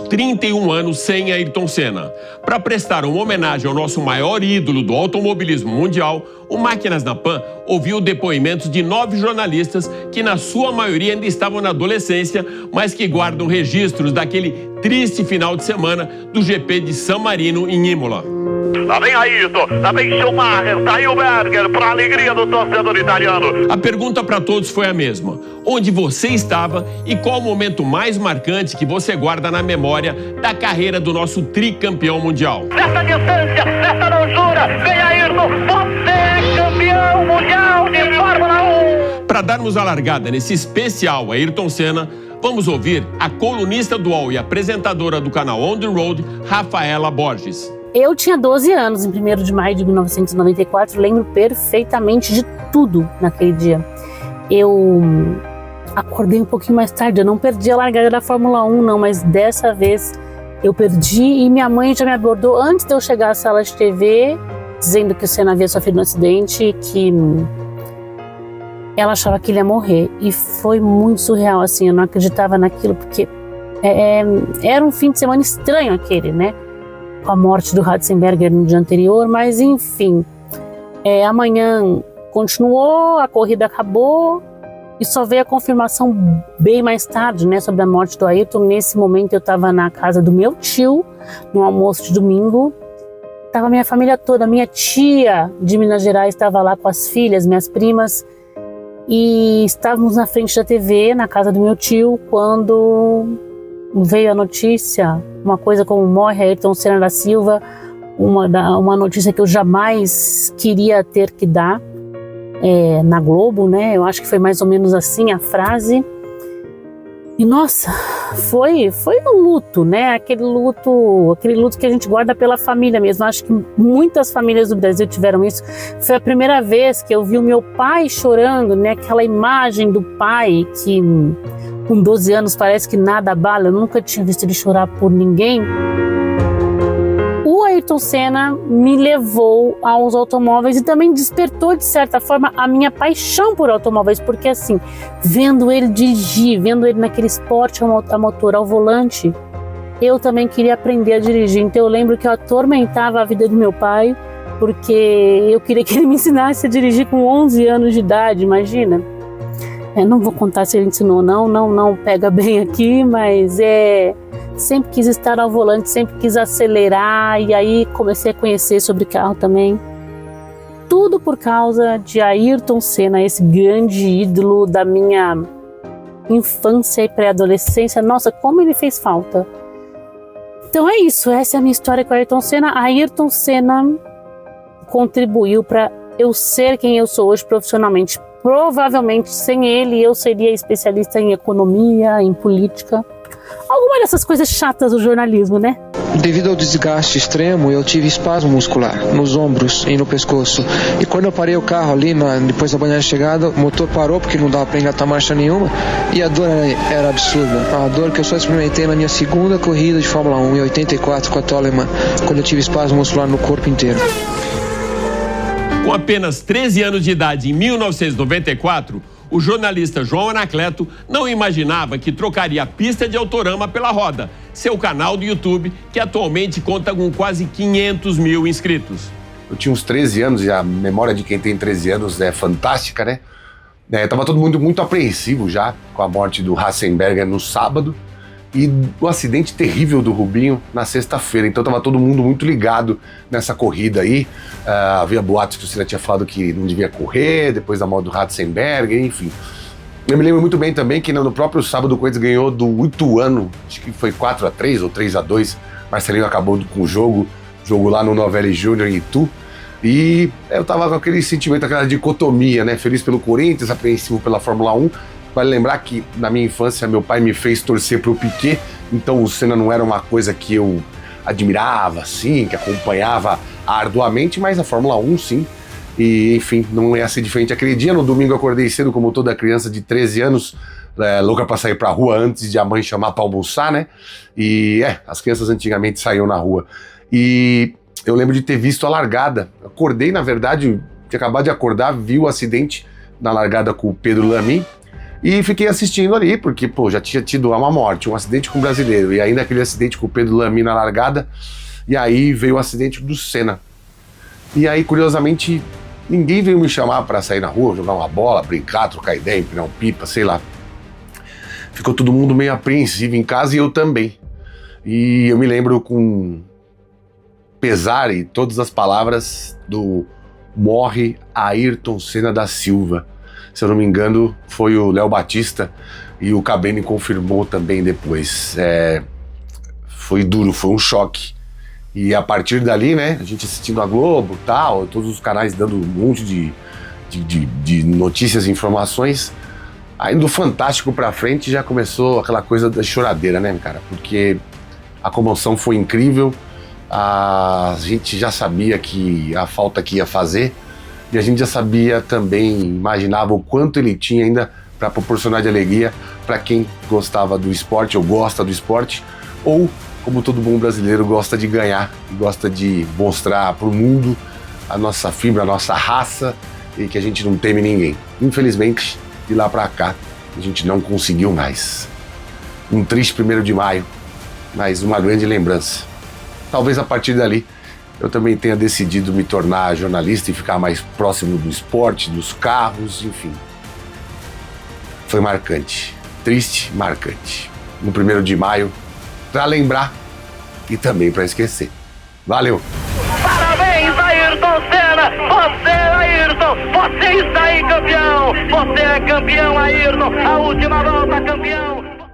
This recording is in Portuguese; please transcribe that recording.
31 anos sem Ayrton Senna. Para prestar uma homenagem ao nosso maior ídolo do automobilismo mundial, o Máquinas na Pan ouviu depoimentos de 9 jornalistas que, na sua maioria, ainda estavam na adolescência, mas que guardam registros daquele triste final de semana do GP de San Marino, em Imola. Lá vem Ayrton, lá vem Schumacher, tá aí o Berger, para a alegria do torcedor italiano. A pergunta para todos foi a mesma: onde você estava e qual o momento mais marcante que você guarda na memória da carreira do nosso tricampeão mundial? Nessa distância, nessa longura, vem Ayrton, você é campeão mundial de Fórmula 1. Para darmos a largada nesse especial Ayrton Senna, vamos ouvir a colunista do UOL e apresentadora do canal On The Road, Rafaela Borges. Eu tinha 12 anos, em 1º de maio de 1994, lembro perfeitamente de tudo naquele dia. Eu acordei um pouquinho mais tarde, eu não perdi a largada da Fórmula 1 não, mas dessa vez eu perdi e minha mãe já me abordou antes de eu chegar à sala de TV, dizendo que o Senna havia sofrido um acidente e que ela achava que ele ia morrer. E foi muito surreal, assim, eu não acreditava naquilo, porque era um fim de semana estranho aquele, né? Com a morte do Ratzenberger no dia anterior, mas enfim, amanhã continuou, a corrida acabou e só veio a confirmação bem mais tarde, né, sobre a morte do Ayrton. Nesse momento eu estava na casa do meu tio, no almoço de domingo, estava minha família toda, minha tia de Minas Gerais estava lá com as filhas, minhas primas, e estávamos na frente da TV, na casa do meu tio, quando veio a notícia, uma coisa como morre Ayrton Senna da Silva, uma notícia que eu jamais queria ter que dar na Globo, né? Eu acho que foi mais ou menos assim a frase. E nossa, foi um luto, né? Aquele luto que a gente guarda pela família mesmo. Acho que muitas famílias do Brasil tiveram isso. Foi a primeira vez que eu vi o meu pai chorando, né? Aquela imagem do pai que com 12 anos parece que nada abala. Eu nunca tinha visto ele chorar por ninguém. O Ayrton Senna me levou aos automóveis e também despertou, de certa forma, a minha paixão por automóveis, porque assim, vendo ele dirigir, vendo ele naquele esporte a motor ao volante, eu também queria aprender a dirigir. Então eu lembro que eu atormentava a vida do meu pai, porque eu queria que ele me ensinasse a dirigir com 11 anos de idade, imagina. Não vou contar se ele ensinou não pega bem aqui, mas sempre quis estar ao volante, sempre quis acelerar, e aí comecei a conhecer sobre carro também. Tudo por causa de Ayrton Senna, esse grande ídolo da minha infância e pré-adolescência. Nossa, como ele fez falta. Então é isso, essa é a minha história com Ayrton Senna. Ayrton Senna contribuiu para eu ser quem eu sou hoje profissionalmente. Provavelmente sem ele eu seria especialista em economia, em política. Alguma dessas coisas chatas do jornalismo, né? Devido ao desgaste extremo, eu tive espasmo muscular nos ombros e no pescoço. E quando eu parei o carro ali, depois da banhada de chegada, o motor parou porque não dava para engatar marcha nenhuma. E a dor era absurda. A dor que eu só experimentei na minha segunda corrida de Fórmula 1, em 84, com a Toleman, quando eu tive espasmo muscular no corpo inteiro. Com apenas 13 anos de idade, em 1994, o jornalista João Anacleto não imaginava que trocaria a pista de Autorama pela Roda, seu canal do YouTube, que atualmente conta com quase 500 mil inscritos. Eu tinha uns 13 anos e a memória de quem tem 13 anos é fantástica, né? Tava todo mundo muito apreensivo já com a morte do Ratzenberger no sábado e o acidente terrível do Rubinho na sexta-feira. Então tava todo mundo muito ligado nessa corrida aí. Havia boatos que o Senna tinha falado que não devia correr, depois da morte do Ratzenberger, enfim. Eu me lembro muito bem também que no próprio sábado o Corinthians ganhou do Ituano, acho que foi 4-3 ou 3-2. Marcelinho acabou com o jogo lá no Novelli Júnior em Itu. E eu tava com aquele sentimento, aquela dicotomia, né? Feliz pelo Corinthians, apreensivo pela Fórmula 1. Vale lembrar que na minha infância meu pai me fez torcer pro Piquet, então o Senna não era uma coisa que eu admirava, assim, que acompanhava arduamente, mas a Fórmula 1 sim. E enfim, não ia ser diferente aquele dia. No domingo eu acordei cedo, como toda criança de 13 anos, louca pra sair pra rua antes de a mãe chamar pra almoçar, né? E as crianças antigamente saíam na rua. E eu lembro de ter visto a largada. Acordei, na verdade, tinha acabado de acordar, vi o acidente na largada com o Pedro Lamy. E fiquei assistindo ali, porque, pô, já tinha tido uma morte, um acidente com o brasileiro, e ainda aquele acidente com o Pedro Lamy na largada, e aí veio o acidente do Senna. E aí, curiosamente, ninguém veio me chamar para sair na rua, jogar uma bola, brincar, trocar ideia, empinar um pipa, sei lá. Ficou todo mundo meio apreensivo em casa e eu também. E eu me lembro com pesar e todas as palavras do morre Ayrton Senna da Silva. Se eu não me engano, foi o Léo Batista e o Cabrini confirmou também depois. Foi duro, foi um choque. E a partir dali, né, a gente assistindo a Globo, tal, todos os canais dando um monte de notícias e informações, aí do Fantástico pra frente já começou aquela coisa da choradeira, né, cara? Porque a comoção foi incrível, a gente já sabia que a falta que ia fazer, e a gente já sabia também, imaginava o quanto ele tinha ainda para proporcionar de alegria para quem gostava do esporte ou gosta do esporte, ou como todo bom brasileiro gosta de ganhar e gosta de mostrar para o mundo a nossa fibra, a nossa raça e que a gente não teme ninguém. Infelizmente, de lá para cá, a gente não conseguiu mais. Um triste 1º de maio, mas uma grande lembrança. Talvez a partir dali eu também tenha decidido me tornar jornalista e ficar mais próximo do esporte, dos carros, enfim. Foi marcante, triste, marcante. No 1º de maio, para lembrar e também para esquecer. Valeu! Parabéns, Ayrton Senna! Você, Ayrton! Você está aí, campeão! Você é campeão, Ayrton! A última volta, campeão!